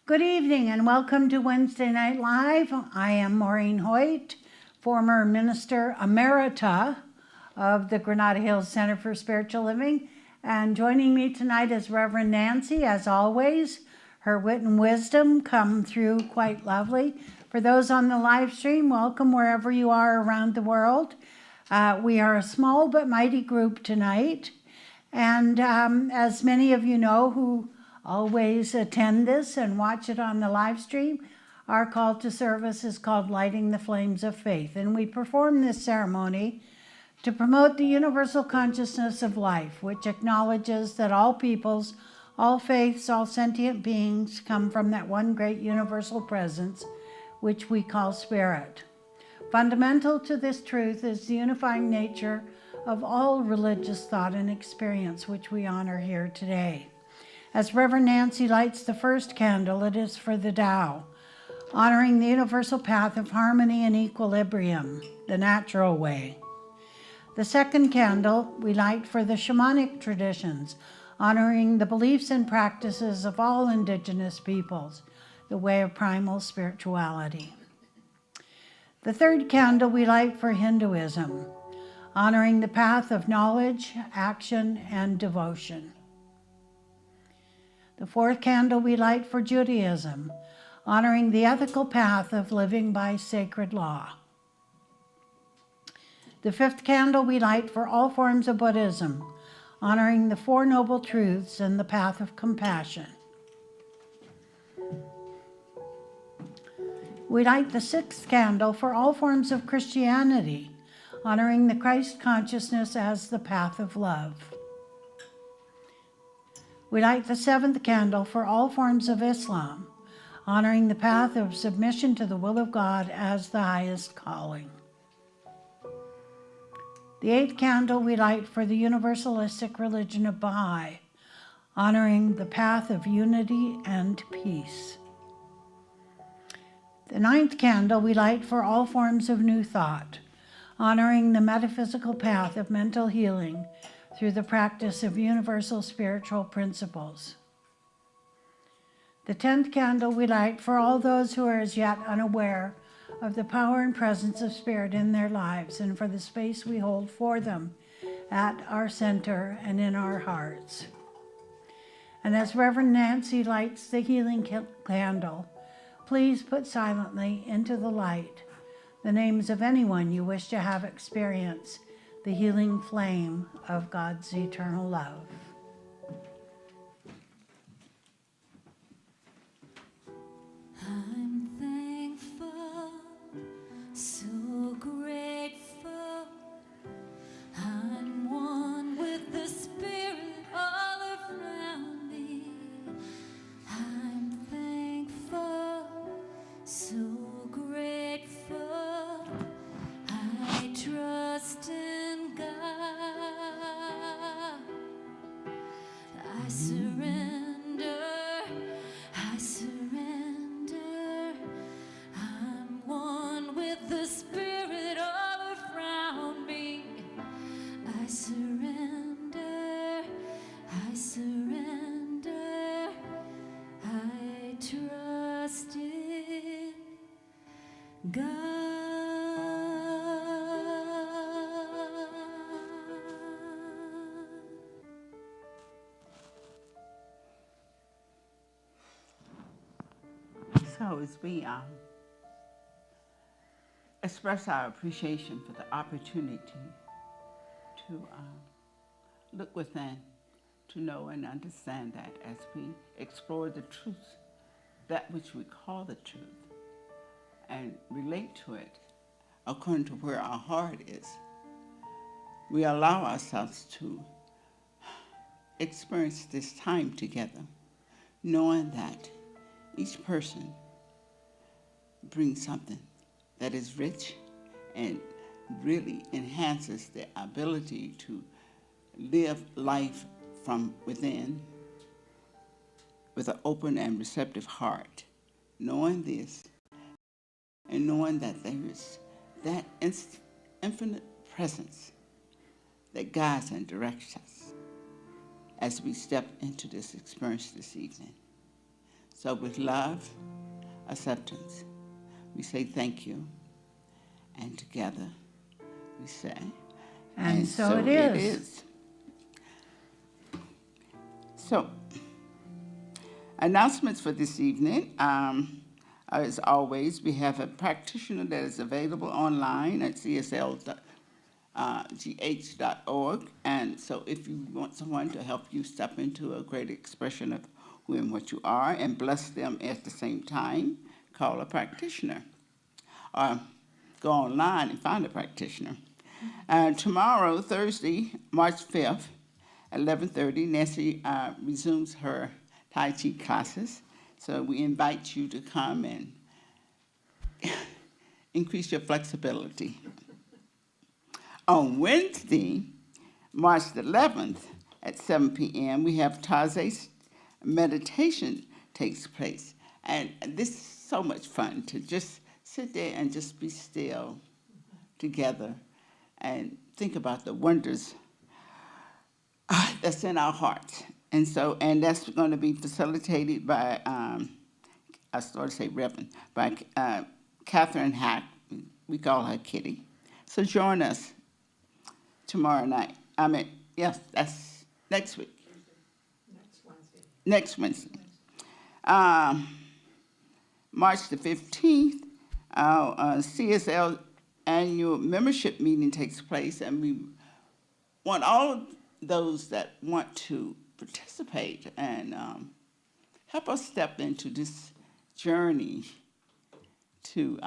Good evening and welcome to Wednesday Night Live. I am Maureen Hoyt, former Minister Emerita of the Granada Hills Center for Spiritual Living. And joining me tonight is Reverend Nancy, as always. Her wit and wisdom come through quite lovely. For those on the live stream, welcome wherever you are around the world. We are a small but mighty group tonight. And as many of you know who always attend this and watch it on the live stream, our call to service is called Lighting the Flames of Faith. And we perform this ceremony to promote the universal consciousness of life, which acknowledges that all peoples, all faiths, all sentient beings come from that one great universal presence, which we call Spirit. Fundamental to this truth is the unifying nature of all religious thought and experience, which we honor here today. As Reverend Nancy lights the first candle, it is for the Tao, honoring the universal path of harmony and equilibrium, the natural way. The second candle we light for the shamanic traditions, honoring the beliefs and practices of all indigenous peoples, the way of primal spirituality. The third candle we light for Hinduism, honoring the path of knowledge, action, and devotion. The fourth candle we light for Judaism, honoring the ethical path of living by sacred law. The fifth candle we light for all forms of Buddhism, honoring the Four Noble Truths and the path of compassion. We light the sixth candle for all forms of Christianity, honoring the Christ consciousness as the path of love. We light the seventh candle for all forms of Islam, honoring the path of submission to the will of God as the highest calling. The eighth candle we light for the universalistic religion of Baha'i, honoring the path of unity and peace. The ninth candle we light for all forms of New Thought, honoring the metaphysical path of mental healing through the practice of universal spiritual principles. The 10th candle we light for all those who are as yet unaware of the power and presence of Spirit in their lives and for the space we hold for them at our center and in our hearts. And as Reverend Nancy lights the healing candle, please put silently into the light the names of anyone you wish to have experience the healing flame of God's eternal love. I'm thankful, so grateful. I'm one with the Spirit all around me. I'm thankful, so grateful. I trust in God. I surrender. I surrender. I'm one with the Spirit all around me. I surrender. I surrender. I trust in God. So as we express our appreciation for the opportunity to look within, to know and understand that as we explore the truth, that which we call the truth, and relate to it according to where our heart is, we allow ourselves to experience this time together, knowing that each person brings something that is rich and really enhances the ability to live life from within with an open and receptive heart. Knowing this and knowing that there is that infinite presence that guides and directs us as we step into this experience this evening. So with love, acceptance, we say thank you. And together we say, And so it is. So, announcements for this evening. As always, we have a practitioner that is available online at csl.gh.org. And so if you want someone to help you step into a greater expression of who and what you are and bless them at the same time, call a practitioner. Or go online and find a practitioner. Tomorrow, Thursday, March 5th, at 11:30, Nancy resumes her Tai Chi classes. So we invite you to come and increase your flexibility. On Wednesday, March the 11th, at 7 p.m., we have Taze's meditation takes place. And this is so much fun to just sit there and just be still together and think about the wonders that's in our hearts. And that's going to be facilitated by, I started to say Reverend, by Catherine Hack. We call her Kitty. So join us tomorrow night. Yes, that's next week. Next Wednesday. March the 15th, our CSL annual membership meeting takes place, and we want all of those that want to participate and help us step into this journey to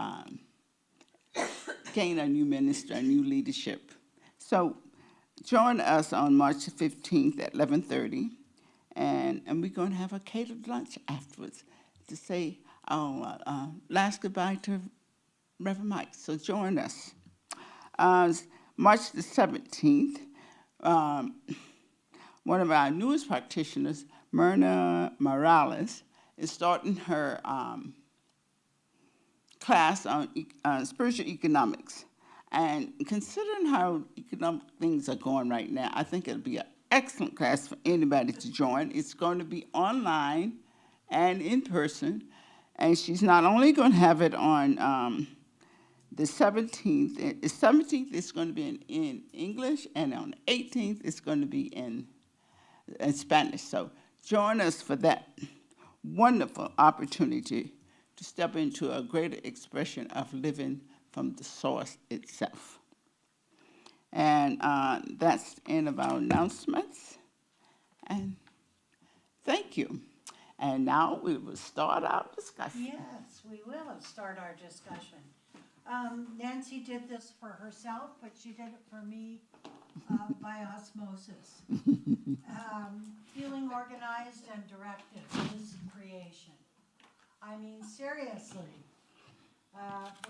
gain a new minister, a new leadership. So join us on March the 15th at 11:30, and we're going to have a catered lunch afterwards to say our last goodbye to Reverend Mike. So join us. March the 17th, one of our newest practitioners, Myrna Morales, is starting her class on spiritual economics. And considering how economic things are going right now, I think it'll be an excellent class for anybody to join. It's going to be online and in person. And she's not only going to have it on the 17th. The 17th is going to be in English, and on the 18th it's going to be in Spanish. So join us for that wonderful opportunity to step into a greater expression of living from the source itself. And that's the end of our announcements. And thank you. And now we will start our discussion. Yes, we will start our discussion. Nancy did this for herself, but she did it for me by osmosis. Feeling organized and directed is creation. I mean, seriously.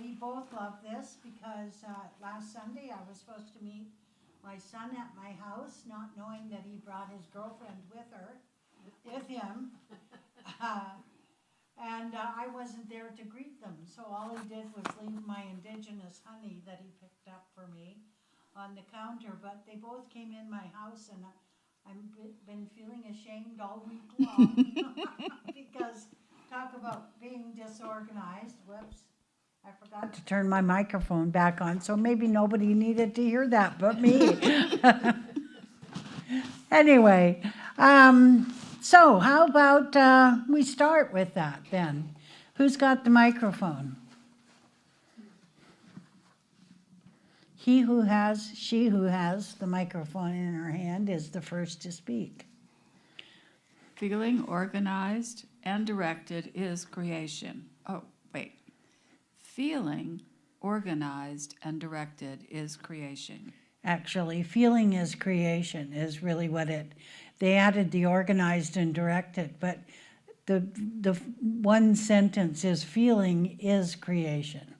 We both love this because last Sunday I was supposed to meet my son at my house, not knowing that he brought his girlfriend with him. And I wasn't there to greet them, so all he did was leave my indigenous honey that he picked up for me on the counter. But they both came in my house, and I've been feeling ashamed all week long because talk about being disorganized. Whoops, I forgot to turn my microphone back on, so maybe nobody needed to hear that but me. Anyway, so how about we start with that then? Who's got the microphone? She who has the microphone in her hand is the first to speak. Feeling organized and directed is creation. Oh, wait. Feeling organized and directed is creation. Actually, feeling is creation is really what they added the organized and directed, but the one sentence is feeling is creation.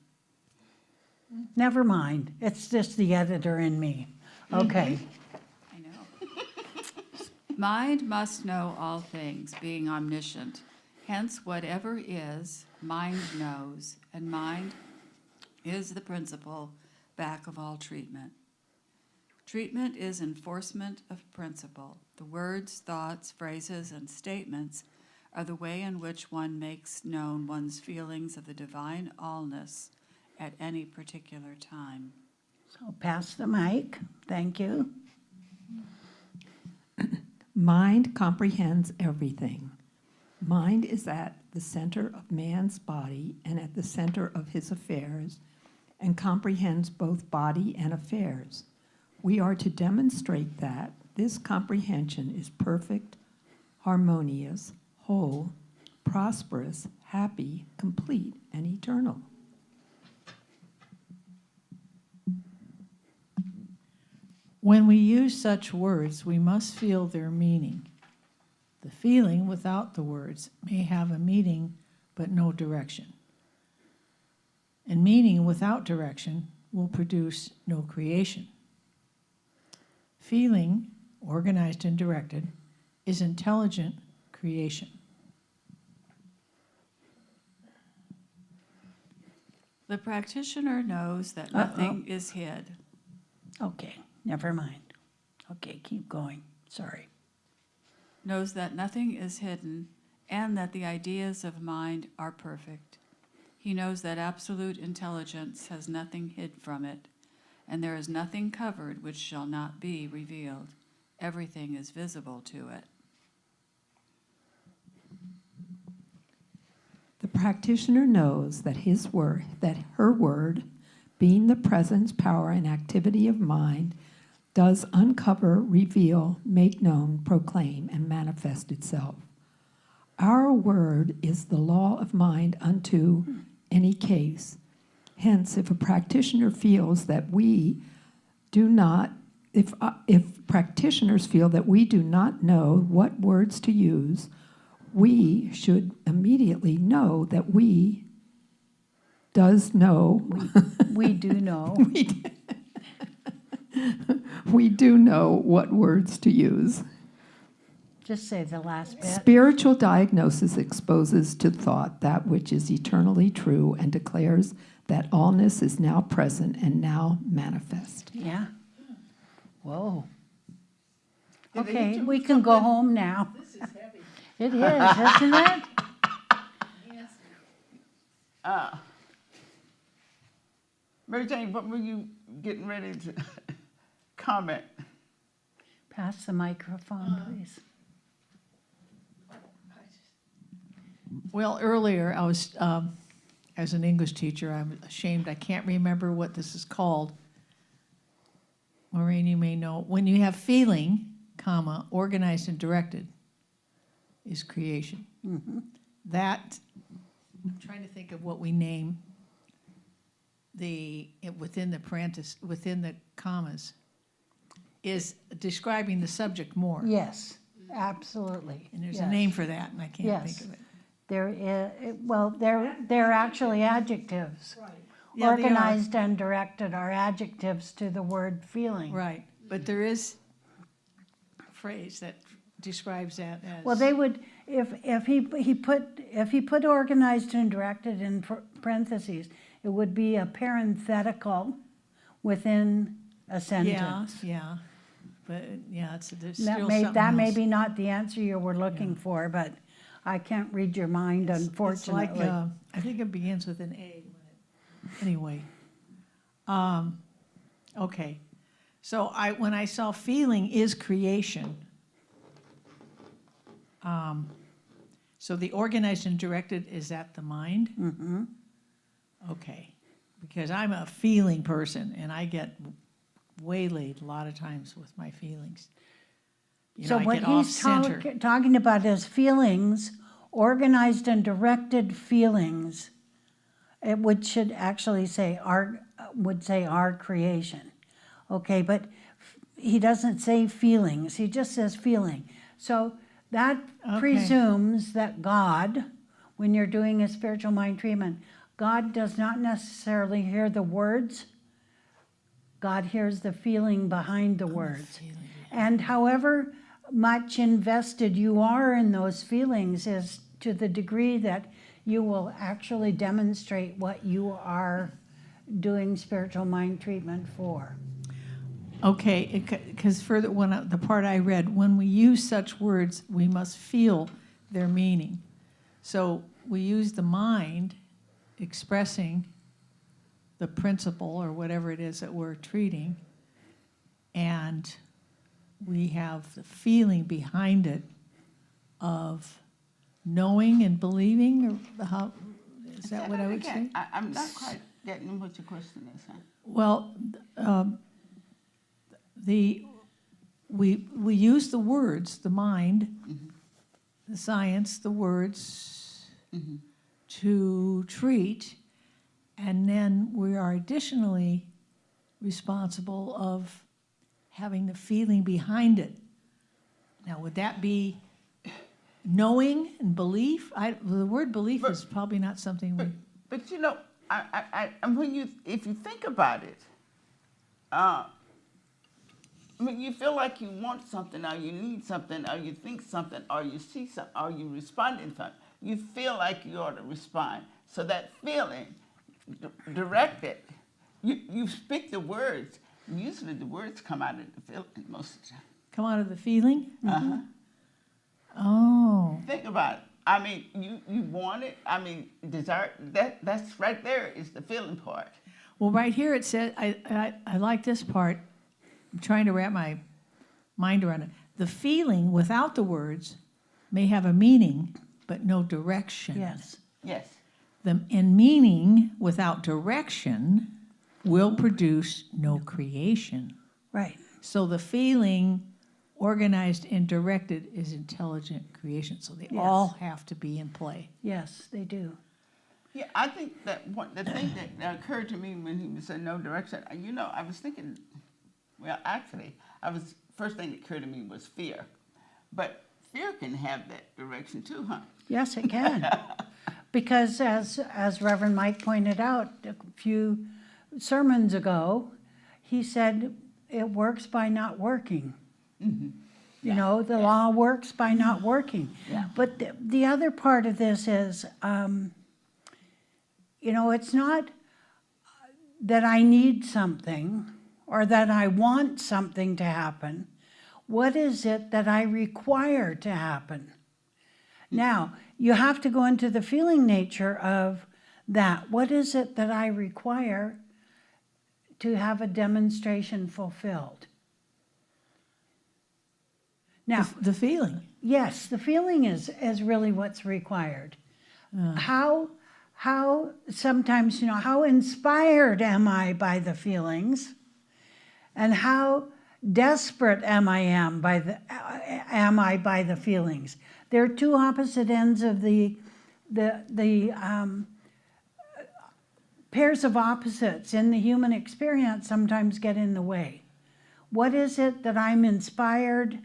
Never mind, it's just the editor in me. Okay. I know. Mind must know all things, being omniscient. Hence, whatever is, mind knows, and mind is the principle back of all treatment. Treatment is enforcement of principle. The words, thoughts, phrases, and statements are the way in which one makes known one's feelings of the divine allness at any particular time. So pass the mic. Thank you. Mind comprehends everything. Mind is at the center of man's body and at the center of his affairs, and comprehends both body and affairs. We are to demonstrate that this comprehension is perfect, harmonious, whole, prosperous, happy, complete, and eternal. When we use such words, we must feel their meaning. The feeling without the words may have a meaning but no direction. And meaning without direction will produce no creation. Feeling, organized and directed, is intelligent creation. The practitioner knows that nothing is hid. Okay, never mind. Okay, keep going. Sorry. Knows that nothing is hidden, and that the ideas of mind are perfect. He knows that absolute intelligence has nothing hid from it, and there is nothing covered which shall not be revealed. Everything is visible to it. The practitioner knows that her word, being the presence, power, and activity of mind, does uncover, reveal, make known, proclaim, and manifest itself. Our word is the law of mind unto any case. Hence, if a practitioner feels that we do not, if practitioners feel that we do not know what words to use, we should immediately know that we does know. We do know. We do know what words to use. Just say the last bit. Spiritual diagnosis exposes to thought that which is eternally true and declares that allness is now present and now manifest. Yeah. Whoa. Okay, we can go home now. This is heavy. It is, isn't it? Mary Jane, what were you getting ready to comment? Pass the microphone, please. Well, earlier I was, as an English teacher, I'm ashamed I can't remember what this is called. Maureen, you may know. When you have feeling, comma, organized and directed, is creation. Mm-hmm. That, I'm trying to think of what we name within the commas, is describing the subject more. Yes, absolutely. And there's Yes. a name for that, and I can't Yes. think of it. There is, well, they're actually adjectives. Yeah, they are. Organized and directed are adjectives to the word feeling. Right, but there is a phrase that describes that as. Well, they would, if he put organized and directed in parentheses, it would be a parenthetical within a sentence. Yeah, but there's That still may, something that may else. be not the answer you were looking for, but I can't read your mind, unfortunately. It's like, I think it begins with an A. Anyway, okay. So when I saw feeling is creation, so the organized and directed is at the mind? Mm-hmm. Okay, because I'm a feeling person and I get waylaid a lot of times with my feelings. You So know, I what get off he's center. talking about is feelings, organized and directed feelings. It should actually say our creation. Okay, but he doesn't say feelings, he just says feeling. So that Okay. presumes that God, when you're doing a spiritual mind treatment, God does not necessarily hear the words. God hears the feeling behind the words. And however much invested you are in those feelings is to the degree that you will actually demonstrate what you are doing spiritual mind treatment for. Okay, because further, the part I read, when we use such words, we must feel their meaning. So we use the mind expressing the principle or whatever it is that we're treating, and we have the feeling behind it of knowing and believing, or how, is that what I would say? I'm not quite getting what your question is, huh? Well, we use the words, the mind, the science, the words to treat, and then we are additionally responsible of having the feeling behind it. Now, would that be knowing and belief? The word belief is probably not something we. But you know, if you think about it, when you feel like you want something, or you need something, or you think something, or you see something, or you respond in something, you feel like you ought to respond. So that feeling, directed, you speak the words. Usually the words come out of the feeling most of the time. Come out of the feeling? Uh-huh. Oh. Think about it. I mean, you want it. I mean, desire. That's right there is the feeling part. Well, right here it says, I like this part. I'm trying to wrap my mind around it. The feeling without the words may have a meaning, but no direction. Yes. Yes. And meaning without direction will produce no creation. Right. So the feeling organized and directed is intelligent creation. So they Yes. all have to be in play. Yes, they do. Yeah, I think that the thing that occurred to me when he said no direction, you know, I was thinking, well, actually, first thing that occurred to me was fear. But fear can have that direction too, huh? Yes, it can. Because as Reverend Mike pointed out a few sermons ago, he said it works by not working. You know, the law works by not working. Yeah. But the other part of this is, you know, it's not that I need something or that I want something to happen. What is it that I require to happen? Now, you have to go into the feeling nature of that. What is it that I require to have a demonstration fulfilled? Now, The feeling. yes, the feeling is really what's required. How sometimes, you know, how inspired am I by the feelings, and how desperate am I by the feelings? There are two opposite ends of the pairs of opposites in the human experience sometimes get in the way. What is it that I'm inspired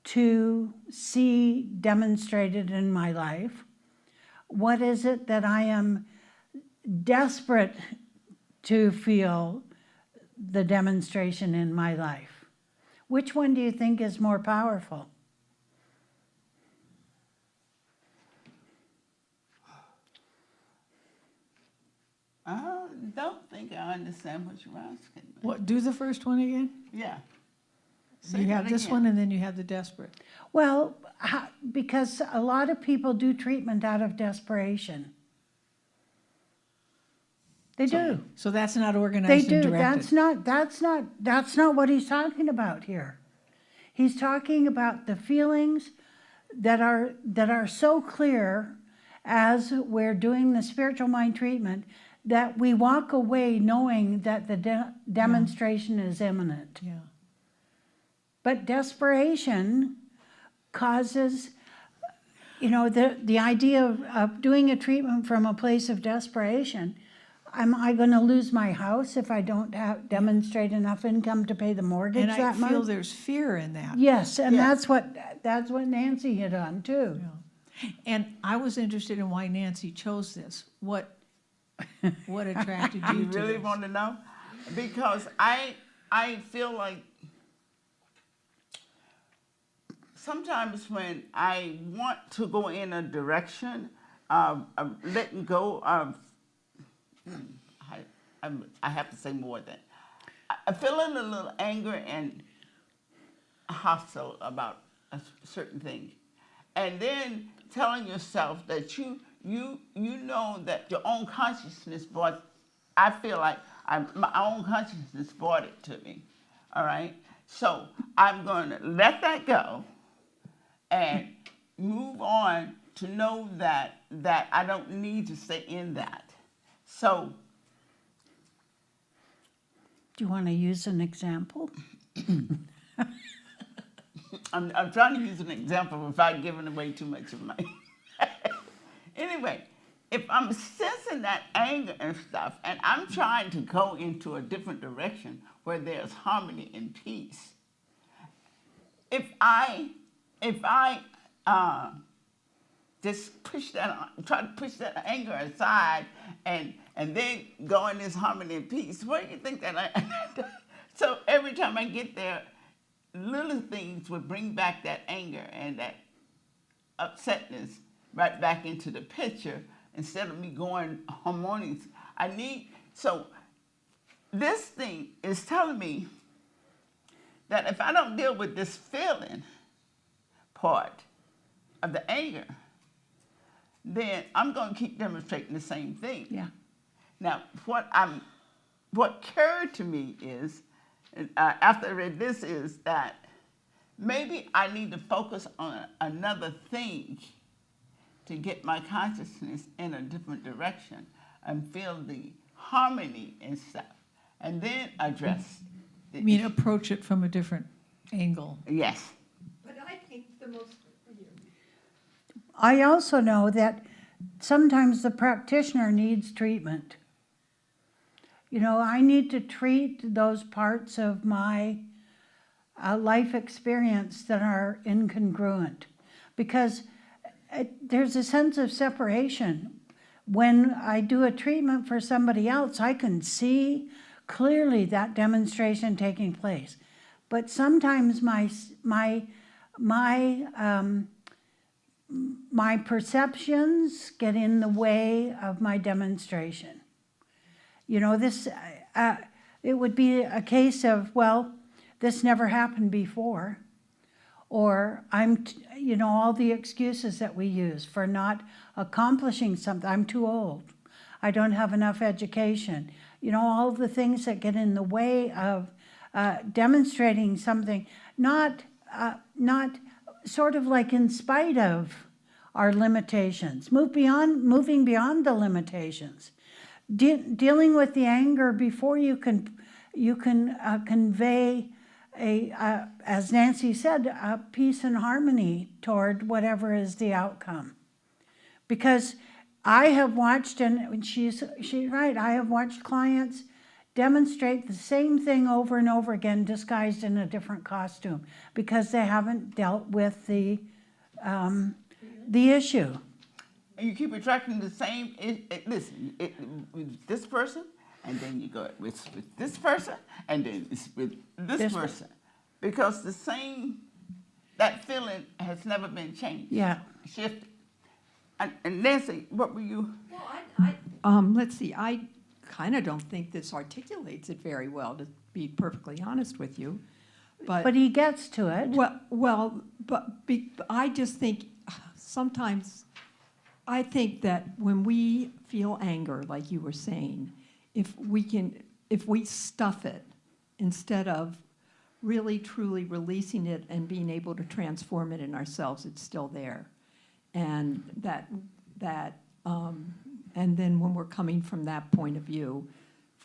to see demonstrated in my life? What is it that I am desperate to feel the demonstration in my life? Which one do you think is more powerful? I don't think I understand what you're asking. What? Do the first one again. Yeah. You have this one, and then you have the desperate. Well, because a lot of people do treatment out of desperation. They do. So that's not They organized and do. directed. That's not what he's talking about here. He's talking about the feelings that are so clear as we're doing the spiritual mind treatment that we walk away knowing that the demonstration is imminent. Yeah. But desperation causes, you know, the idea of doing a treatment from a place of desperation. Am I going to lose my house if I don't demonstrate enough income to pay the mortgage And I that feel month? there's fear in that. Yes, and Yeah. that's what Nancy hit on too. Yeah. And I was interested in why Nancy chose this. What attracted you You to really this? want to know? Because I feel like sometimes when I want to go in a direction of letting go of, I have to say more than, I'm feeling a little anger and hostile about a certain thing. and then telling yourself that you know that your own consciousness brought. I feel like my own consciousness brought it to me. All right, so I'm going to let that go and move on to know that I don't need to stay in that. So, Do you want to use an example? I'm trying to use an example without giving away too much of my. Anyway, if I'm sensing that anger and stuff, and I'm trying to go into a different direction where there's harmony and peace, if I just try to push that anger aside, and then go in this harmony and peace, where do you think that so every time I get there, little things would bring back that anger and that upsetness right back into the picture instead of me going harmonious. So this thing is telling me that if I don't deal with this feeling part of the anger, then I'm going to keep demonstrating the same thing. Yeah. Now, what occurred to me is, after I read this, is that maybe I need to focus on another thing to get my consciousness in a different direction and feel the harmony and stuff, and then address the I mean, issue. approach it from a different angle. Yes. But I think the most. I also know that sometimes the practitioner needs treatment. You know, I need to treat those parts of my life experience that are incongruent, because there's a sense of separation. When I do a treatment for somebody else, I can see clearly that demonstration taking place. But sometimes my perceptions get in the way of my demonstration. You know, it would be a case of, well, this never happened before, or all the excuses that we use for not accomplishing something. I'm too old. I don't have enough education. You know, all the things that get in the way of demonstrating something, not sort of like in spite of our limitations, moving beyond the limitations, dealing with the anger before you can convey as Nancy said, a peace and harmony toward whatever is the outcome. Because I have watched, and she's right, I have watched clients demonstrate the same thing over and over again, disguised in a different costume, because they haven't dealt with the issue. And you keep attracting the same. With this person, and then you go with this person, and then it's with this person, because that feeling has never been changed. Yeah. Shifted. And Nancy, what were you? Well, let's see. I kind of don't think this articulates it very well, to be perfectly honest with you. But he gets to it. I just think sometimes, I think that when we feel anger, like you were saying, if we stuff it instead of really truly releasing it and being able to transform it in ourselves, it's still there. And and then when we're coming from that point of view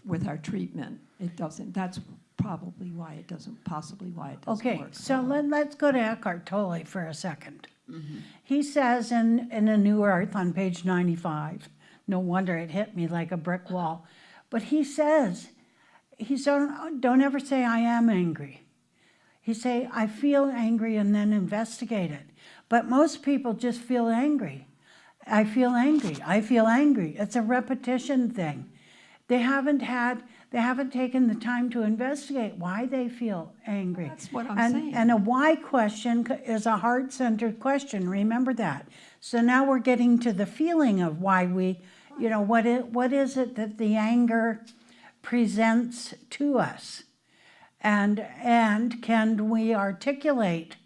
with our treatment, it doesn't. That's probably why it doesn't. Possibly why it doesn't work. Okay, so let's go to Eckhart Tolle for a second. Mm-hmm. He says in A New Earth on page 95. No wonder it hit me like a brick wall. But he says, don't ever say I am angry. He say I feel angry and then investigate it. But most people just feel angry. I feel angry. I feel angry. It's a repetition thing. They haven't taken the time to investigate why they feel angry. That's what I'm saying. And a why question is a heart-centered question. Remember that. So now we're getting to the feeling of why we, what is it that the anger presents to us? And can we articulate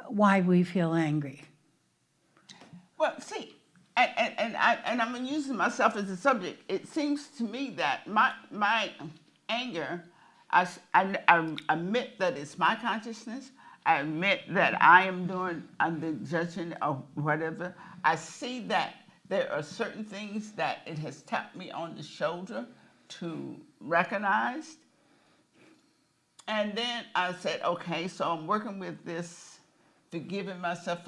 why we feel angry? Well, see, and I'm using myself as a subject. It seems to me that my anger, I admit that it's my consciousness. I admit that I am doing under judging or whatever. I see that there are certain things that it has tapped me on the shoulder to recognize. And then I said, okay, so I'm working with this, forgiving myself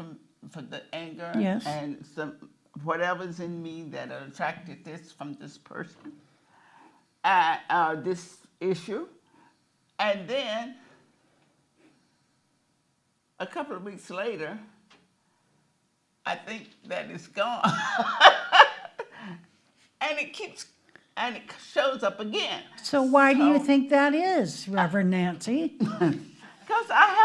for the anger Yes. and some whatever's in me that attracted this from this person, this issue. And then a couple of weeks later, I think that it's gone. And it shows up again. So why do you think that is, Reverend Nancy? Because I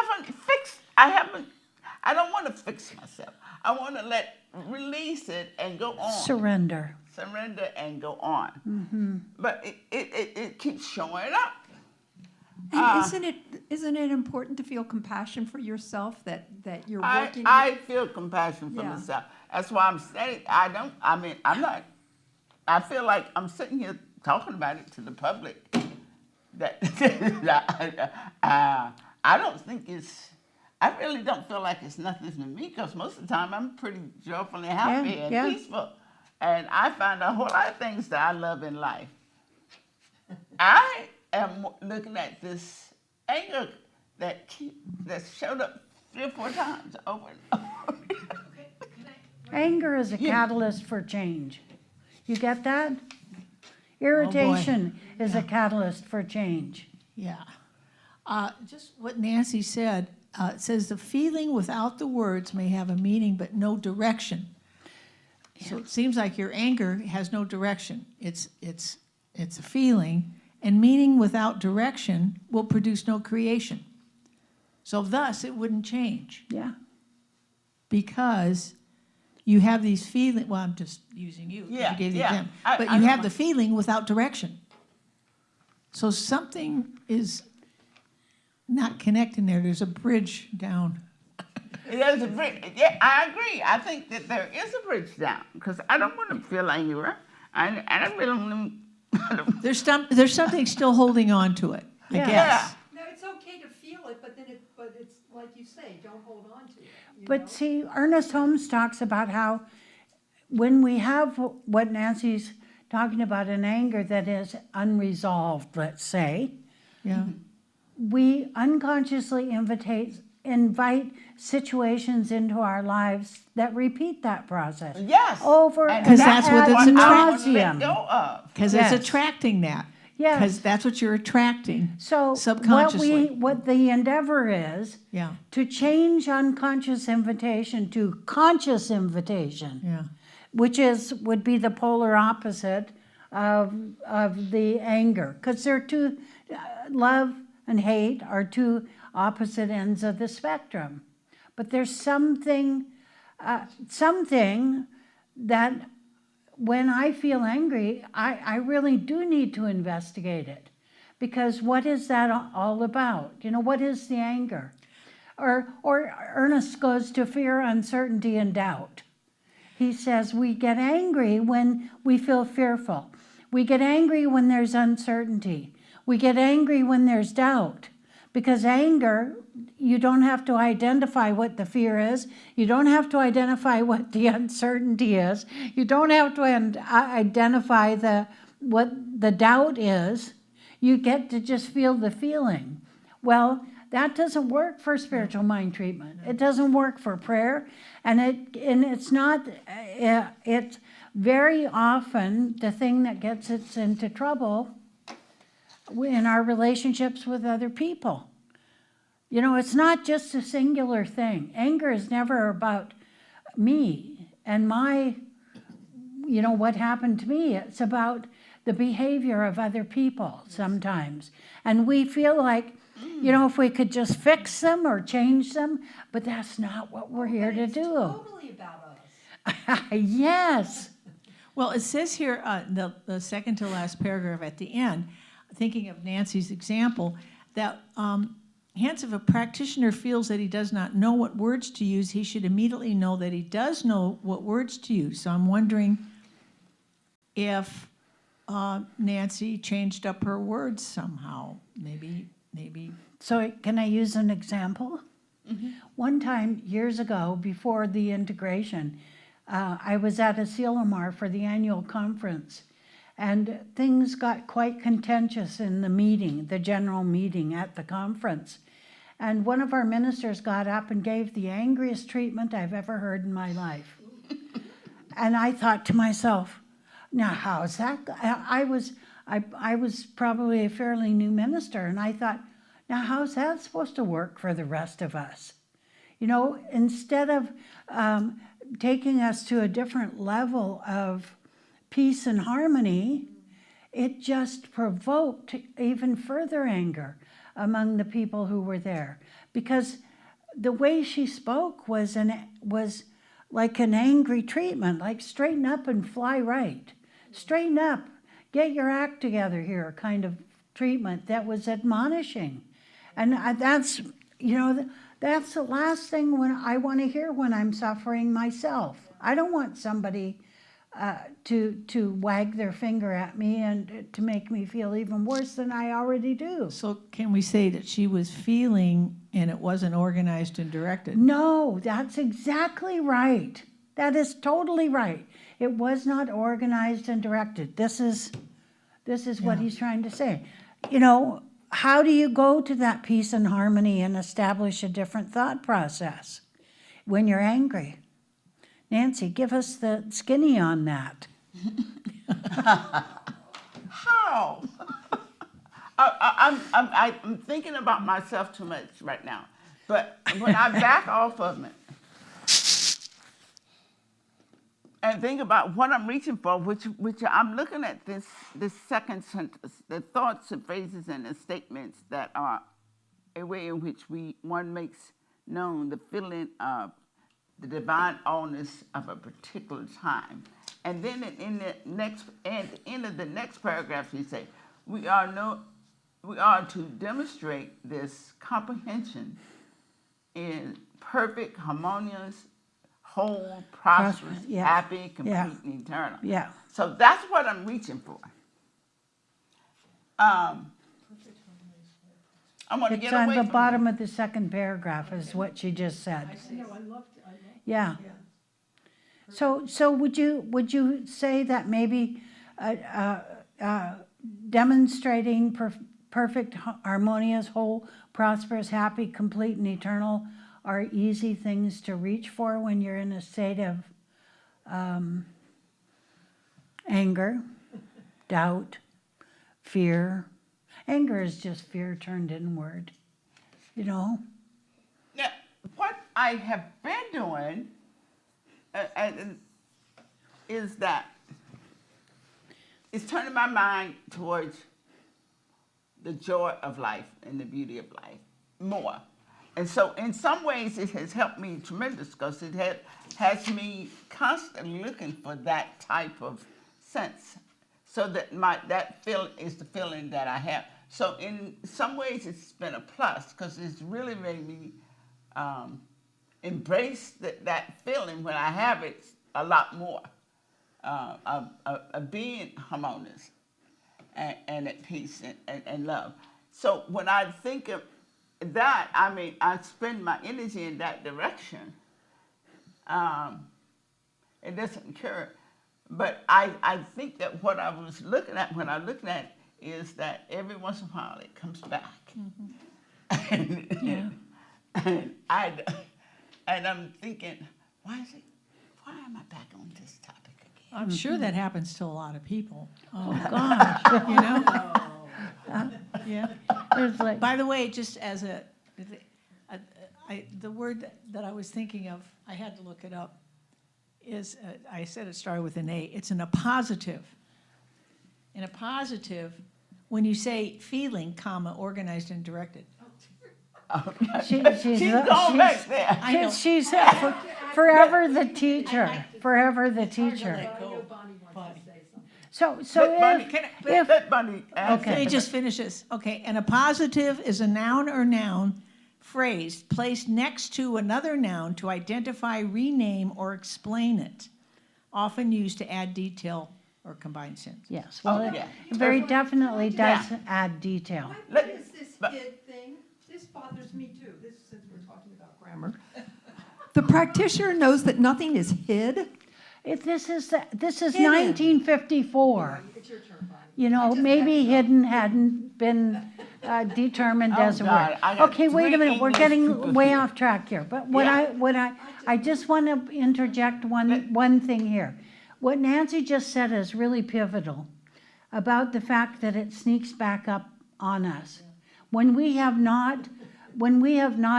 don't want to fix myself. I want to release it and go on. Surrender. Surrender and go on. But it keeps showing up. And isn't it important to feel compassion for yourself that you're working? I feel compassion for Yeah. myself. That's why I'm saying I'm not. I feel like I'm sitting here talking about it to the public. That I don't think it's. I really don't feel like it's nothing to me because most of the time I'm pretty joyful and happy and peaceful, and I find a whole lot of things that I love in life. I am looking at this anger that showed up 3 or 4 times over and over. Anger is a catalyst for change. You get that? Irritation is a catalyst for change. Yeah. Just what Nancy said, it says the feeling without the words may have a meaning but no direction. So it seems like your anger has no direction. It's a feeling, and meaning without direction will produce no creation. So thus it wouldn't change Yeah. because you have these feelings. Well, I'm just using you. 'Cause Yeah, you gave the yeah. example. I But you don't have mind. the feeling without direction. So something is not connecting there. There's a bridge down. There's a bridge. Yeah, I agree. I think that there is a bridge down because I don't want to feel angry. I really don't. There's something still holding on to it, I Yeah. guess. No, it's okay to feel it, but it's like you say, don't hold on to it. But see, Ernest Holmes talks about how when we have what Nancy's talking about, an anger that is unresolved, let's say, Yeah. we unconsciously invite situations into our lives that repeat that process. Yes. Over And Because that's what ad it's I want to nauseum. let go of. Because Yes. it's attracting that. Yes. Because that's what you're attracting. So Subconsciously. what the endeavor is Yeah. to change unconscious invitation to conscious invitation, Yeah. which would be the polar opposite of the anger, because they're two. Love and hate are two opposite ends of the spectrum, but there's something that when I feel angry, I really do need to investigate it, because what is that all about? You know, what is the anger? Or Ernest goes to fear, uncertainty, and doubt. He says we get angry when we feel fearful. We get angry when there's uncertainty. We get angry when there's doubt. Because anger, you don't have to identify what the fear is. You don't have to identify what the uncertainty is. You don't have to identify what the doubt is. You get to just feel the feeling. Well, that doesn't work for spiritual mind treatment. It doesn't work for prayer, and it's not. It's very often the thing that gets us into trouble in our relationships with other people. You know, it's not just a singular thing. Anger is never about me and my, what happened to me. It's about the behavior of other people sometimes. And we feel like, if we could just fix them or change them, but that's not what we're here to do. Totally about us. Yes. Well, it says here, the second to last paragraph at the end, thinking of Nancy's example, that hence, if a practitioner feels that he does not know what words to use, he should immediately know that he does know what words to use. So I'm wondering if Nancy changed up her words somehow. Maybe. So can I use an example? One time, years ago, before the integration, I was at a Silomar for the annual conference, and things got quite contentious in the meeting, the general meeting at the conference. And one of our ministers got up and gave the angriest treatment I've ever heard in my life. And I thought to myself, now how's that? I was probably a fairly new minister, and I thought, now how's that supposed to work for the rest of us? You know, instead of taking us to a different level of peace and harmony, it just provoked even further anger among the people who were there, because the way she spoke was like an angry treatment, like straighten up and fly right, straighten up, get your act together here kind of treatment that was admonishing. And that's, you know, that's the last thing when I want to hear when I'm suffering myself. I don't want somebody to wag their finger at me and to make me feel even worse than I already do. So can we say that she was feeling and it wasn't organized and directed? No, that's exactly right. That is totally right. It was not organized and directed. This is what he's trying to say. You know, how do you go to that peace and harmony and establish a different thought process when you're angry? Nancy, give us the skinny on that. How? I'm thinking about myself too much right now. But when I back off of it and think about what I'm reaching for, which I'm looking at this second sentence, the thoughts and phrases and the statements that are a way in which one makes known the feeling of the divine allness of a particular time. And then at the end of the next paragraph, she say, we are to demonstrate this comprehension in perfect, harmonious, whole, prosperous, yeah. happy, complete, Yeah. and eternal. Yeah. So that's what I'm reaching for. I'm going to It's get on away the from bottom of the second paragraph is what she just said. Yeah. So would you say that maybe demonstrating perfect, harmonious, whole, prosperous, happy, complete, and eternal are easy things to reach for when you're in a state of anger, doubt, fear? Anger is just fear turned inward, you know? Now, what I have been doing is turning my mind towards the joy of life and the beauty of life more. And so in some ways it has helped me tremendous because it has me constantly looking for that type of sense, so that that feeling is the feeling that I have. So in some ways it's been a plus because it's really made me embrace that feeling when I have it a lot more, of being harmonious and at peace and love. So when I think of that, I mean, I spend my energy in that direction. It doesn't cure, but I think that what I was looking at when I looked at it is that every once in a while it comes back. Yeah. And I'm thinking, why am I back on this topic again? I'm sure that happens to a lot of people. Gosh. You know? Yeah. It's like, By the way, just as the word that I was thinking of, I had to look it up, is, I said it started with an A. It's an appositive. In a positive, when you say feeling, comma, organized and directed. She's going back there. I know. she's forever the teacher. Forever the teacher. So Let Bunny, if let Bunny answer. Let me just finish this. Okay, and a positive is a noun or noun phrase placed next to another noun to identify, rename, or explain it, often used to add detail or combine sense. yes, well, it yeah. very definitely does Yeah. add detail. What is this but- hid thing? This bothers me too, this, since we're talking about grammar. The practitioner knows that nothing is hid. This is Hidden. 1954. It's your turn, Bonnie. You know, maybe hidden hadn't been determined Oh, as a God, word. I got Okay, wait a 3 minute, we're English getting people way here. off track here. But Yeah. I just want to interject one thing here. What Nancy just said is really pivotal about the fact that it sneaks back up on us. When we have not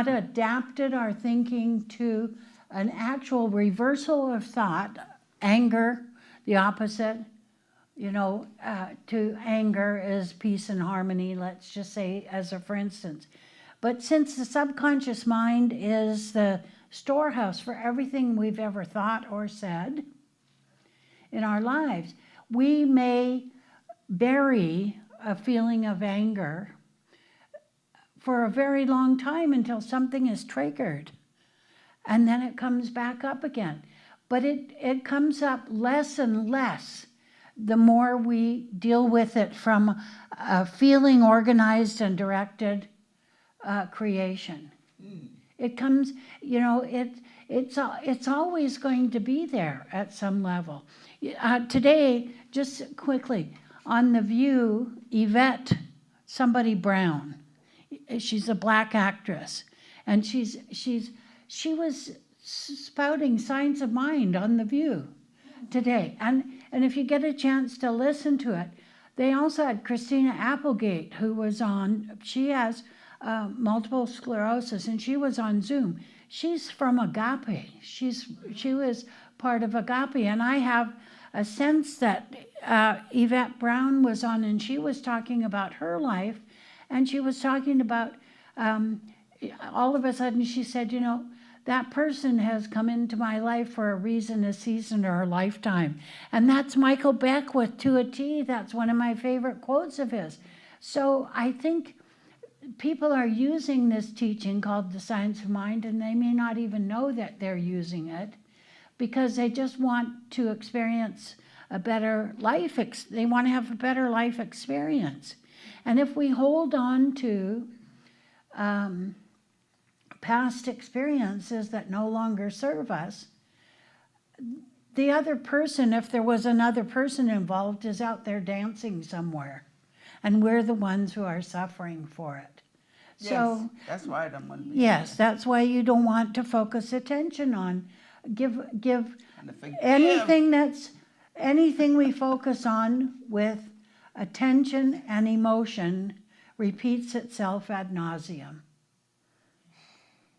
adapted our thinking to an actual reversal of thought, anger, the opposite, to anger is peace and harmony, let's just say, as a for instance. But since the subconscious mind is the storehouse for everything we've ever thought or said in our lives, we may bury a feeling of anger for a very long time until something is triggered. And then it comes back up again. But it comes up less and less the more we deal with it from a feeling organized and directed creation. It comes, it's always going to be there at some level. Today, just quickly, on The View, Yvette, somebody Brown, she's a black actress, and she was spouting signs of mind on The View today. And if you get a chance to listen to it, they also had Christina Applegate, who was on, she has multiple sclerosis, and she was on Zoom. She's from Agape. She was part of Agape, and I have a sense that Yvette Brown was on, and she was talking about her life, and she was talking about, all of a sudden she said, that person has come into my life for a reason, a season, or a lifetime. And that's Michael Beckwith to a T. That's one of my favorite quotes of his. So I think people are using this teaching called the science of mind, and they may not even know that they're using it because they just want to experience a better life. They want to have a better life experience. And if we hold on to past experiences that no longer serve us, the other person, if there was another person involved, is out there dancing somewhere. And we're the ones who are suffering for it. So, Yes, that's why I don't want to be. yes, that's why you don't want to focus attention on. Give And to forgive. anything we focus on with attention and emotion repeats itself ad nauseum.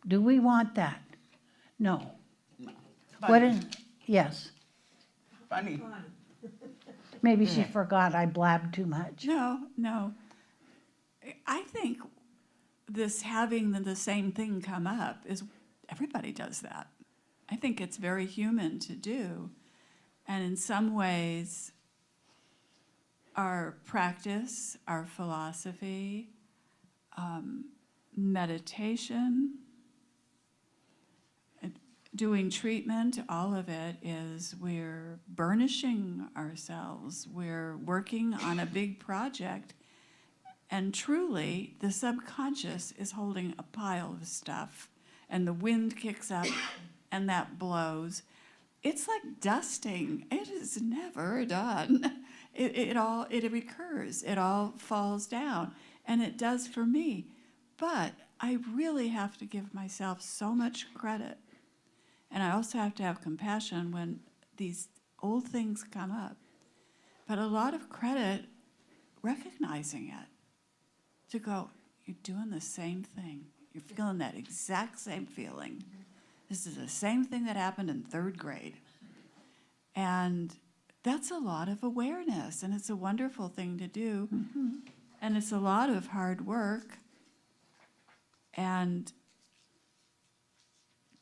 Do we want that? No. Yes. Funny. Maybe she forgot I blabbed too much. No. I think this having the same thing come up is, everybody does that. I think it's very human to do. And in some ways, our practice, our philosophy, meditation, doing treatment, all of it is we're burnishing ourselves. We're working on a big project. And truly, the subconscious is holding a pile of stuff. And the wind kicks up and that blows. It's like dusting. It is never done. It recurs. It all falls down. And it does for me. But I really have to give myself so much credit. And I also have to have compassion when these old things come up. But a lot of credit recognizing it. To go, you're doing the same thing. You're feeling that exact same feeling. This is the same thing that happened in 3rd grade. And that's a lot of awareness, and it's a wonderful thing to do. Mm-hmm. And it's a lot of hard work. And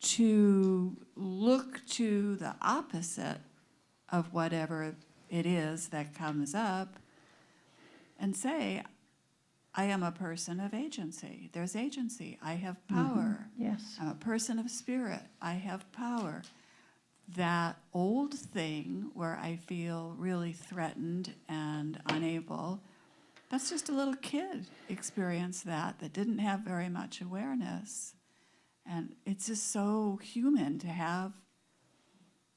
to look to the opposite of whatever it is that comes up and say, I am a person of agency. There's agency. I have power. Yes. I'm a person of spirit. I have power. That old thing where I feel really threatened and unable, that's just a little kid experienced that didn't have very much awareness. And it's just so human to have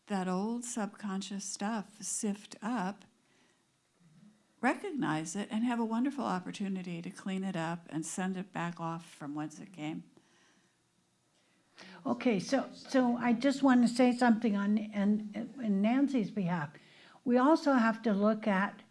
that old subconscious stuff sift up, recognize it, and have a wonderful opportunity to clean it up and send it back off from whence it came. Okay, so I just want to say something on in Nancy's behalf. We also have to look at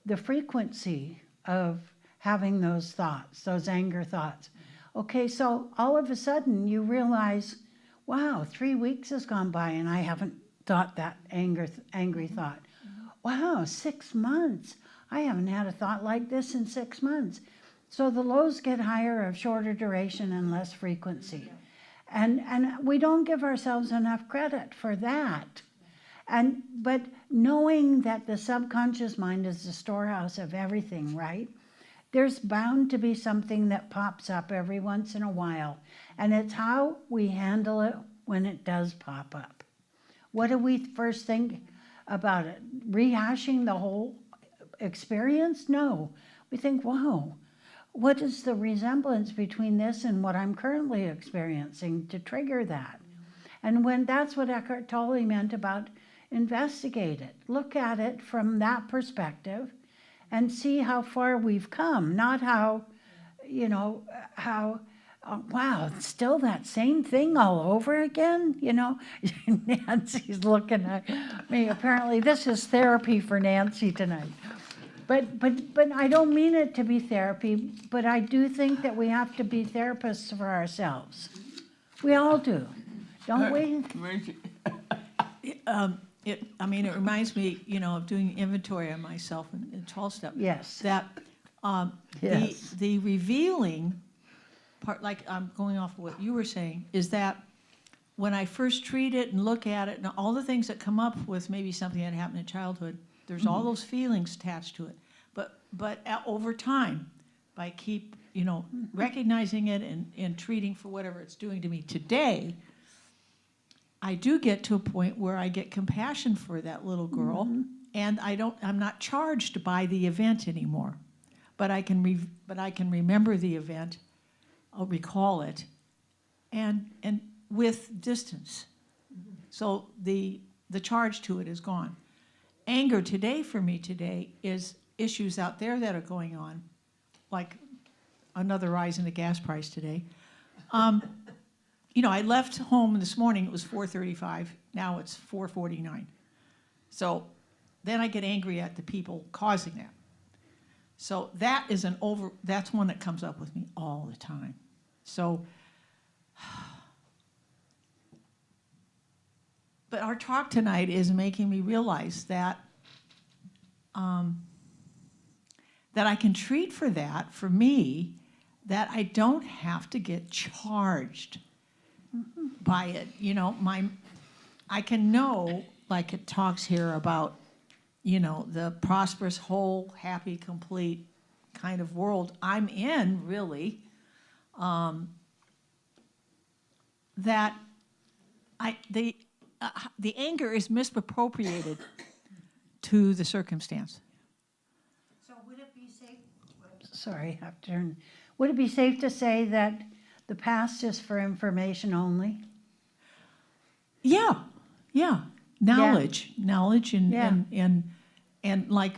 the frequency of having those thoughts, those anger thoughts. Okay, so all of a sudden you realize, wow, 3 weeks has gone by and I haven't thought that angry thought. Wow, 6 months. I haven't had a thought like this in 6 months. So the lows get higher of shorter duration and less frequency. And we don't give ourselves enough credit for that. But knowing that the subconscious mind is the storehouse of everything, right? There's bound to be something that pops up every once in a while. And it's how we handle it when it does pop up. What do we first think about it? Rehashing the whole experience? No. We think, wow, what is the resemblance between this and what I'm currently experiencing to trigger that? And when that's what Eckhart Tolle meant about investigate it, look at it from that perspective and see how far we've come, not how, wow, it's still that same thing all over again, Nancy's looking at me. Apparently this is therapy for Nancy tonight. But I don't mean it to be therapy, but I do think that we have to be therapists for ourselves. We all do, don't we? It reminds me, of doing inventory on myself in 12-step. Yes. That Yes. the revealing part, like I'm going off of what you were saying, is that when I first treat it and look at it and all the things that come up with maybe something that happened in childhood, there's all those feelings attached to it. But over time, by keep, recognizing it and treating for whatever it's doing to me today, I do get to a point where I get compassion for that little girl, and I'm not charged by the event anymore. But I can remember the event, I'll recall it, and with distance. So the charge to it is gone. Anger today for me today is issues out there that are going on, like another rise in the gas price today. I left home this morning, it was 4:35, now it's 4:49. So then I get angry at the people causing that. So that's one that comes up with me all the time. So, but our talk tonight is making me realize that that I can treat for that, for me, that I don't have to get charged by it. I can know, like it talks here about, the prosperous, whole, happy, complete kind of world I'm in, really, that the anger is misappropriated to the circumstance. So would it be safe? Sorry, I have to turn. Would it be safe to say that the past is for information only? Yeah. Knowledge, Yeah. and like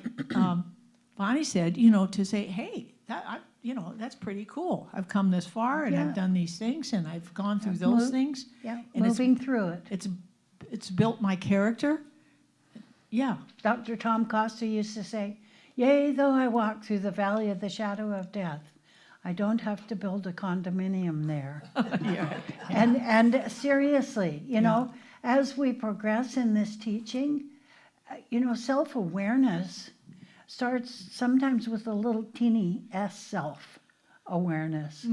Bonnie said, to say, hey, that's pretty cool. I've come this far, and Yeah. I've done these things, and I've gone through those things. Yeah, And moving through it. It's built my character. Yeah. Dr. Tom Costa used to say, yea, though I walk through the valley of the shadow of death, I don't have to build a condominium there. Yeah. And seriously, as we progress in this teaching, self-awareness starts sometimes with a little teeny s self-awareness.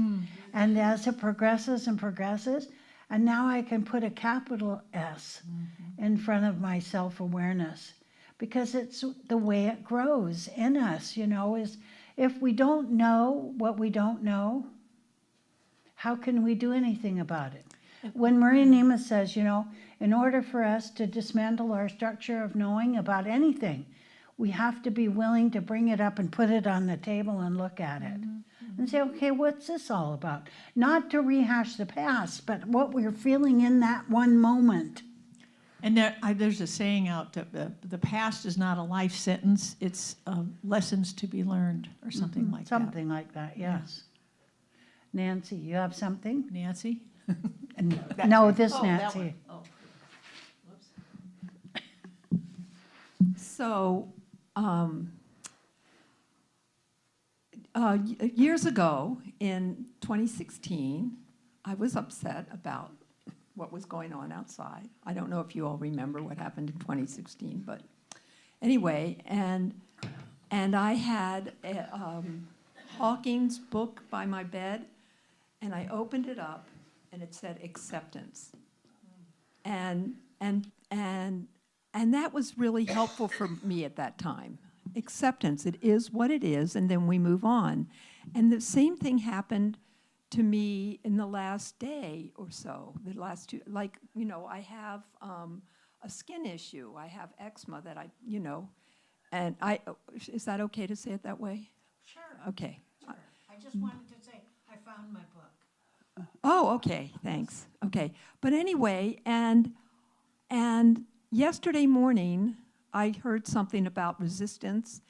And as it progresses and progresses, and now I can put a capital S in front of my self-awareness. because it's the way it grows in us, is if we don't know what we don't know, how can we do anything about it? When Maureen and Rev says, in order for us to dismantle our structure of knowing about anything, we have to be willing to bring it up and put it on the table and look at it and say, okay, what's this all about? Not to rehash the past, but what we're feeling in that one moment. And there's a saying out that the past is not a life sentence, it's lessons to be learned, or something like that. Something like that, yes. Nancy, you have something? Nancy? No, this Nancy. So, years ago, in 2016, I was upset about what was going on outside. I don't know if you all remember what happened in 2016, but anyway, and I had Hawking's book by my bed, and I opened it up, and it said acceptance, and that was really helpful for me at that time. Acceptance, it is what it is, and then we move on. And the same thing happened to me in the last day or so, the last two, I have a skin issue. I have eczema that and is that okay to say it that way? Sure. Okay. Sure. I just wanted to say I found my book. Oh, okay, thanks. Okay. But anyway, and yesterday morning, I heard something about resistance,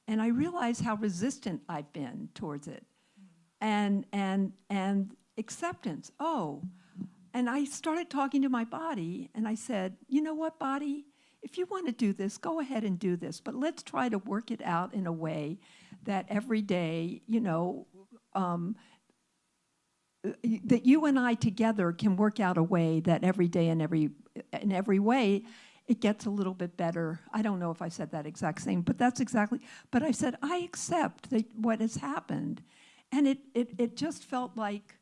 and I realized how resistant I've been towards it. And acceptance. Oh, and I started talking to my body, and I said, you know what, body? If you want to do this, go ahead and do this, but let's try to work it out in a way that every day, that you and I together can work out a way that every day in every way, it gets a little bit better. I don't know if I said that exact same, but that's exactly, but I said, I accept what has happened. And it just felt like,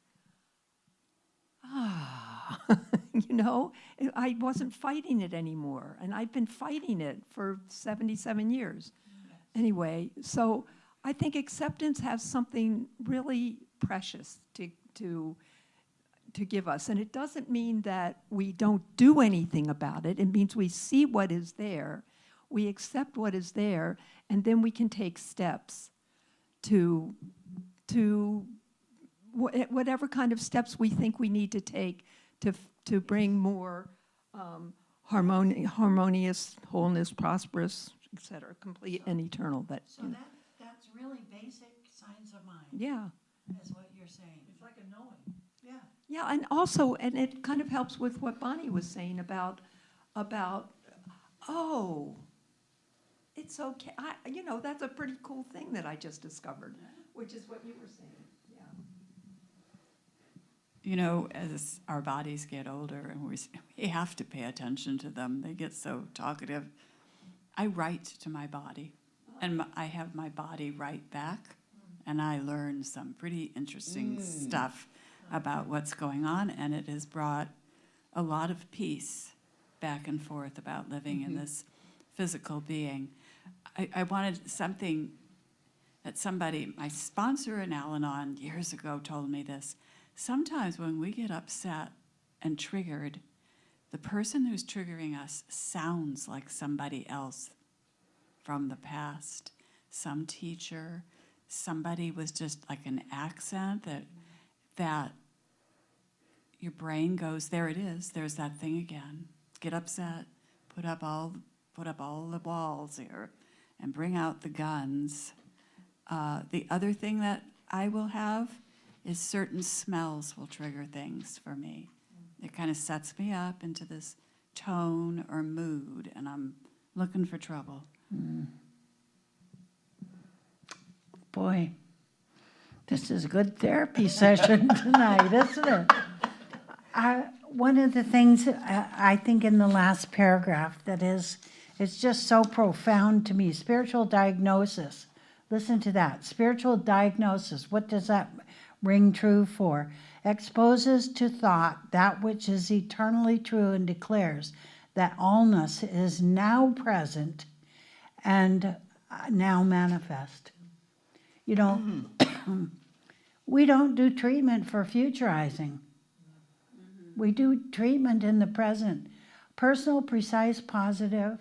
I wasn't fighting it anymore. And I've been fighting it for 77 years. Anyway, so I think acceptance has something really precious to give us. And it doesn't mean that we don't do anything about it. It means we see what is there, we accept what is there, and then we can take steps to whatever kind of steps we think we need to take to bring more harmonious, wholeness, prosperous, etc., complete and eternal. So that's really basic signs of mind. Yeah. Is what you're saying. It's like a knowing. Yeah. Yeah, and also, and it kind of helps with what Bonnie was saying about it's okay. That's a pretty cool thing that I just discovered, which is what you were saying. Yeah. As our bodies get older and we have to pay attention to them, they get so talkative. I write to my body, and I have my body write back, and I learn some pretty interesting stuff about what's going on, and it has brought a lot of peace back and forth about living in this physical being. I wanted something that my sponsor in Al-Anon years ago told me this. Sometimes when we get upset and triggered, the person who's triggering us sounds like somebody else from the past, some teacher, somebody with just like an accent that your brain goes, there it is, there's that thing again. Get upset, put up all the walls here, and bring out the guns. The other thing that I will have is certain smells will trigger things for me. It kind of sets me up into this tone or mood, and I'm looking for trouble. Boy, this is a good therapy session tonight, isn't it? One of the things I think in the last paragraph it's just so profound to me, spiritual diagnosis. Listen to that, spiritual diagnosis. What does that ring true for? Exposes to thought that which is eternally true and declares that allness is now present and now manifest. You know, we don't do treatment for futurizing. We do treatment in the present. Personal, precise, positive,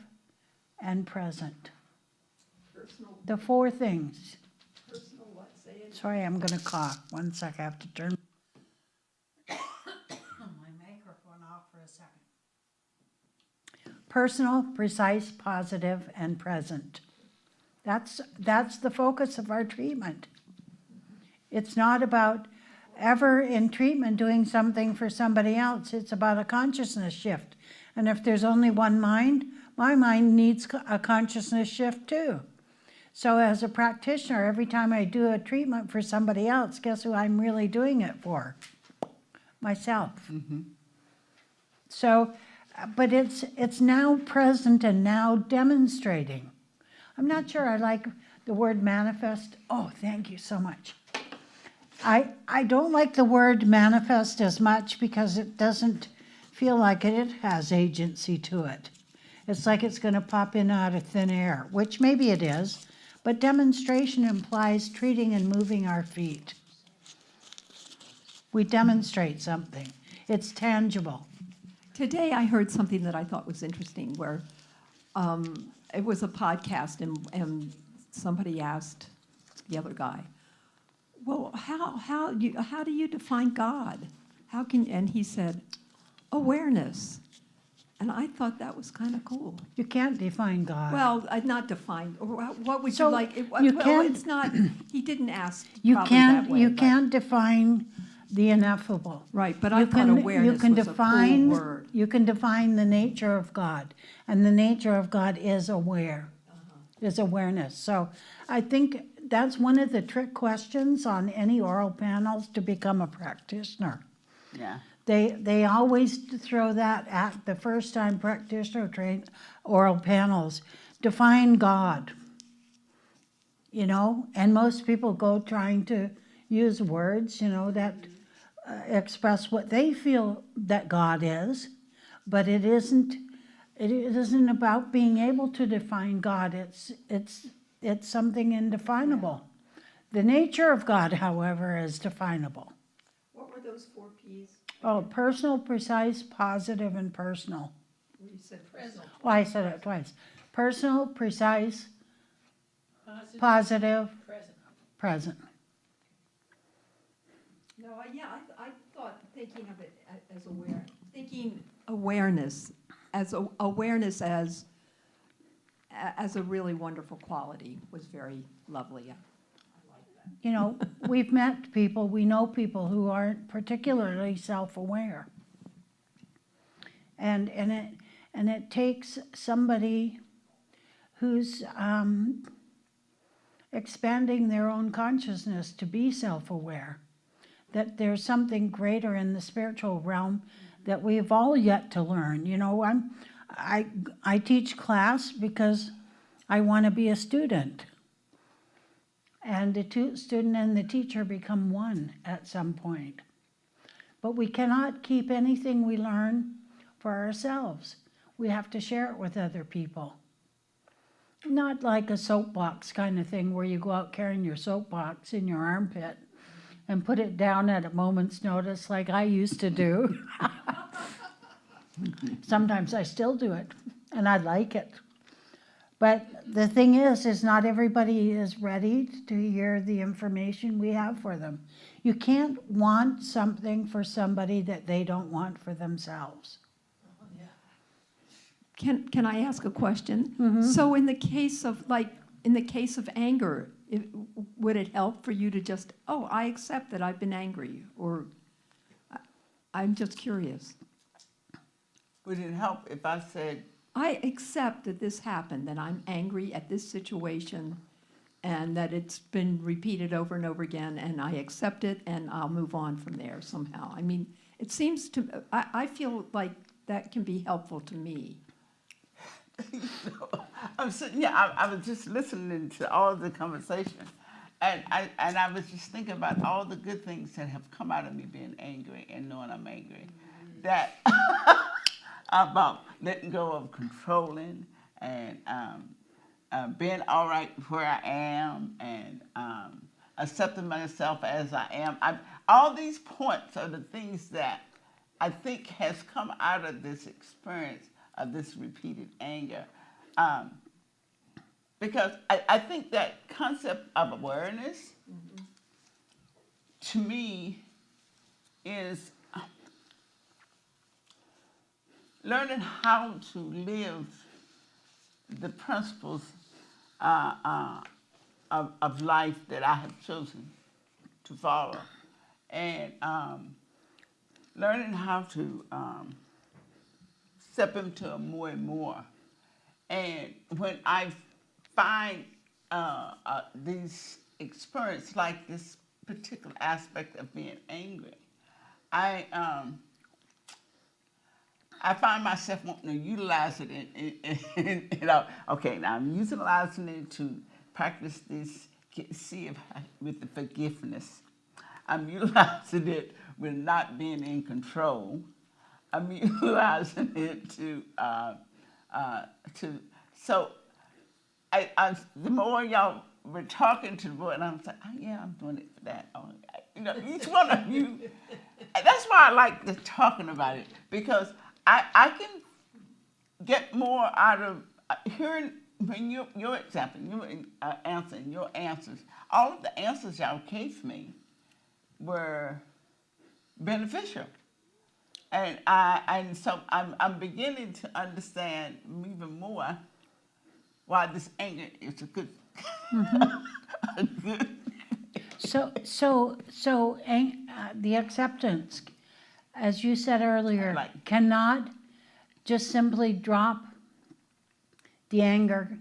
and present. The four things. Sorry, I'm going to cough. One sec, I have to turn my microphone off for a second. Personal, precise, positive, and present. That's the focus of our treatment. It's not about ever in treatment doing something for somebody else. It's about a consciousness shift. And if there's only one mind, my mind needs a consciousness shift too. So as a practitioner, every time I do a treatment for somebody else, guess who I'm really doing it for? Myself. So, but it's now present and now demonstrating. I'm not sure I like the word manifest. Oh, thank you so much. I don't like the word manifest as much because it doesn't feel like it has agency to it. It's like it's going to pop in out of thin air, which maybe it is, but demonstration implies treating and moving our feet. We demonstrate something. It's tangible. Today I heard something that I thought was interesting where it was a podcast and somebody asked the other guy, well, how do you define God? And he said, awareness. And I thought that was kind of cool. You can't define God. Well, not defined. What would So you like? you Well, can't- it's not. He didn't ask. You probably can't that way, you but- can't define the ineffable. Right, but I thought awareness was a cool word. You can define the nature of God, and the nature of God is aware, is awareness. So I think that's one of the trick questions on any oral panels to become a practitioner. Yeah. They always throw that at the first time practitioner train oral panels. Define God, you know, and most people go trying to use words, you know, that express what they feel that God is, but it isn't about being able to define God. It's something indefinable. The nature of God, however, is definable. What were those 4 P's? Oh, personal, precise, positive, and personal. You said personal. Oh, I said it twice. Personal, precise, positive, present. No, I thought thinking of it as awareness as a really wonderful quality was very lovely. I like that. You know, we've met people, we know people who aren't particularly self-aware. And it takes somebody who's expanding their own consciousness to be self-aware. That there's something greater in the spiritual realm that we've all yet to learn. You know, I teach class because I want to be a student. And the student and the teacher become one at some point. But we cannot keep anything we learn for ourselves. We have to share it with other people. Not like a soapbox kind of thing where you go out carrying your soapbox in your armpit and put it down at a moment's notice like I used to do. Sometimes I still do it, and I like it. But the thing is not everybody is ready to hear the information we have for them. You can't want something for somebody that they don't want for themselves. Can I ask a question? So in the case of anger, would it help for you to just, oh, I accept that I've been angry, or I'm just curious. Would it help if I said, I accept that this happened, that I'm angry at this situation, and that it's been repeated over and over again, and I accept it, and I'll move on from there somehow. I mean, it seems to, I feel like that can be helpful to me. I'm sitting here, I was just listening to all the conversation, and I was just thinking about all the good things that have come out of me being angry and knowing I'm angry. That about letting go of controlling and being all right where I am and accepting myself as I am. All these points are the things that I think has come out of this experience of this repeated anger. Because I think that concept of awareness, to me, is learning how to live the principles of life that I have chosen to follow, and learning how to step into it more and more. And when I find these experiences, like this particular aspect of being angry, I find myself wanting to utilize it okay, now I'm utilizing it to practice this, see if with the forgiveness. I'm utilizing it with not being in control. I'm utilizing it so the more y'all were talking to the boy, and I'm saying, oh, yeah, I'm doing it for that. Oh, each one of you, that's why I like the talking about it, because I can get more out of hearing when your example, your answering, your answers. All of the answers y'all gave me were beneficial, and so I'm beginning to understand even more why this anger is a good, a good. So the acceptance, as you said earlier, Like- cannot just simply drop the anger.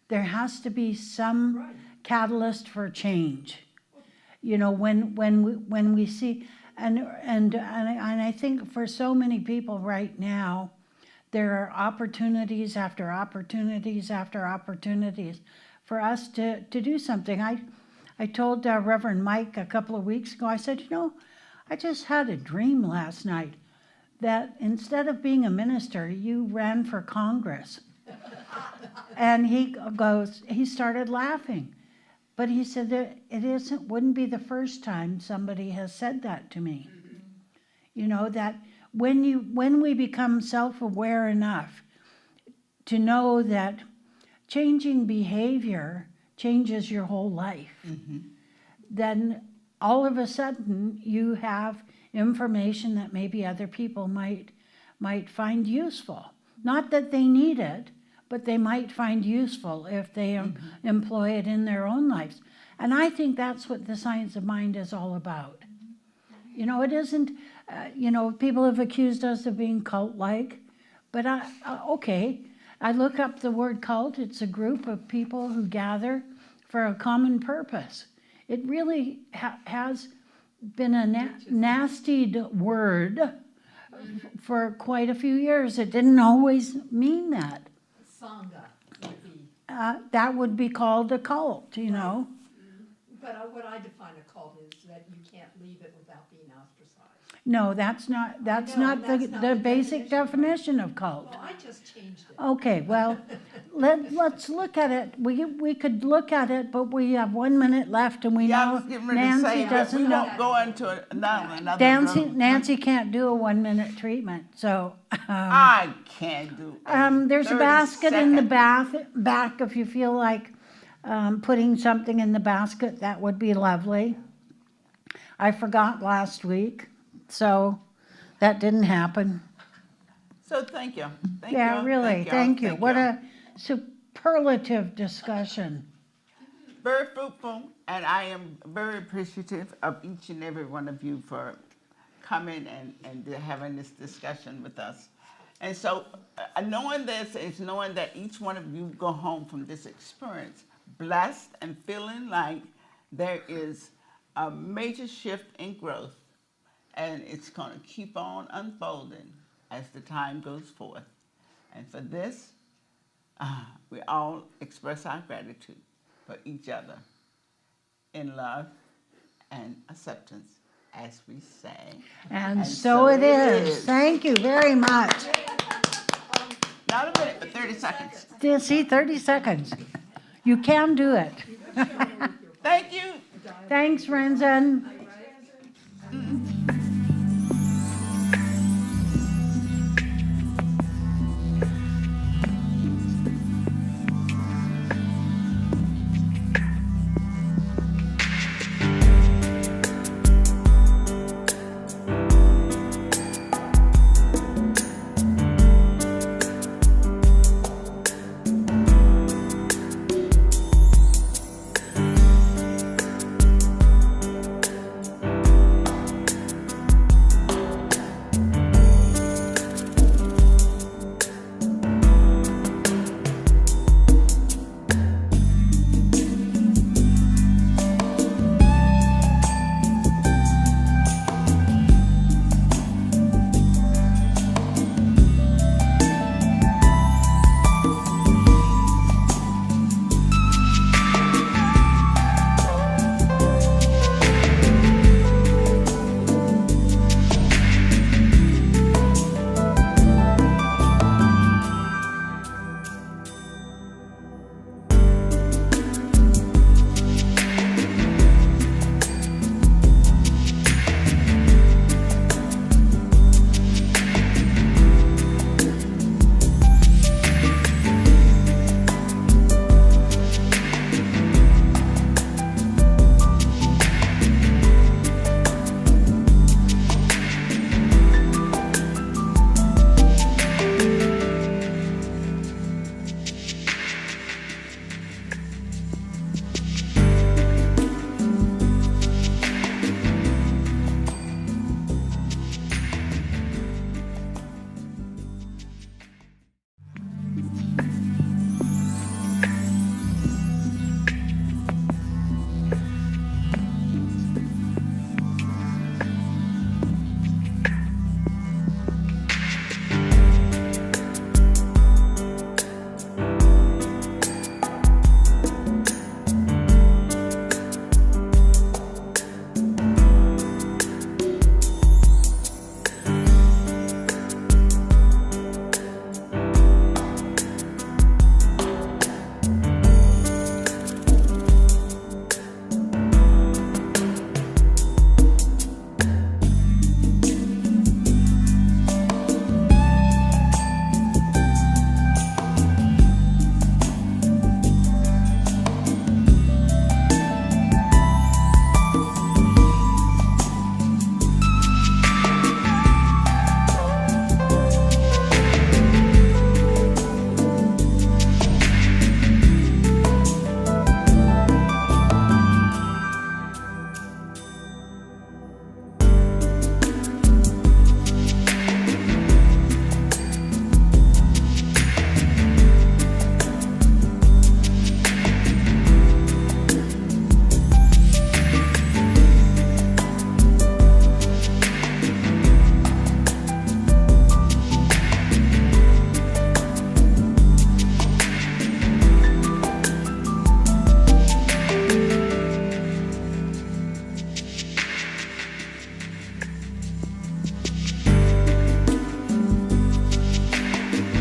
There has to be some catalyst for change. You know, when we see, and I think for so many people right now, there are opportunities after opportunities after opportunities for us to do something. I told Reverend Mike a couple of weeks ago, I said, I just had a dream last night that instead of being a minister, you ran for Congress. And he started laughing. But he said that wouldn't be the first time somebody has said that to me. That when we become self-aware enough to know that changing behavior changes your whole life, then all of a sudden you have information that maybe other people might find useful. Not that they need it, but they might find useful if they employ it in their own lives. And I think that's what the science of mind is all about. It isn't, people have accused us of being cult-like, but I look up the word cult. It's a group of people who gather for a common purpose. It really has been a nastied word for quite a few years. It didn't always mean that. Sangha would be. That would be called a cult, But what I define a cult is that you can't leave it without being ostracized. No, that's not the basic definition of cult. Well, I just changed it. Okay, well, let's look at it. We could look at it, but we have 1 minute left, and we Yeah, I know was getting ready to Nancy say that we doesn't know. won't go into another room. Nancy can't do a 1 minute treatment, so. I can't do. There's a 30 basket in the seconds. back if you feel like putting something in the basket. That would be lovely. I forgot last week, so that didn't happen. So thank you. Yeah, really, thank you. What a superlative discussion. Very fruitful, and I am very appreciative of each and every one of you for coming and having this discussion with us. And so knowing this is knowing that each one of you go home from this experience blessed and feeling like there is a major shift in growth, and it's going to keep on unfolding as the time goes forth. And for this, we all express our gratitude for each other in love and acceptance, as we say. And so it is. Thank you very much. Not a minute, but 30 seconds. See, 30 seconds. You can do it. Thank you. Thanks, Renzen.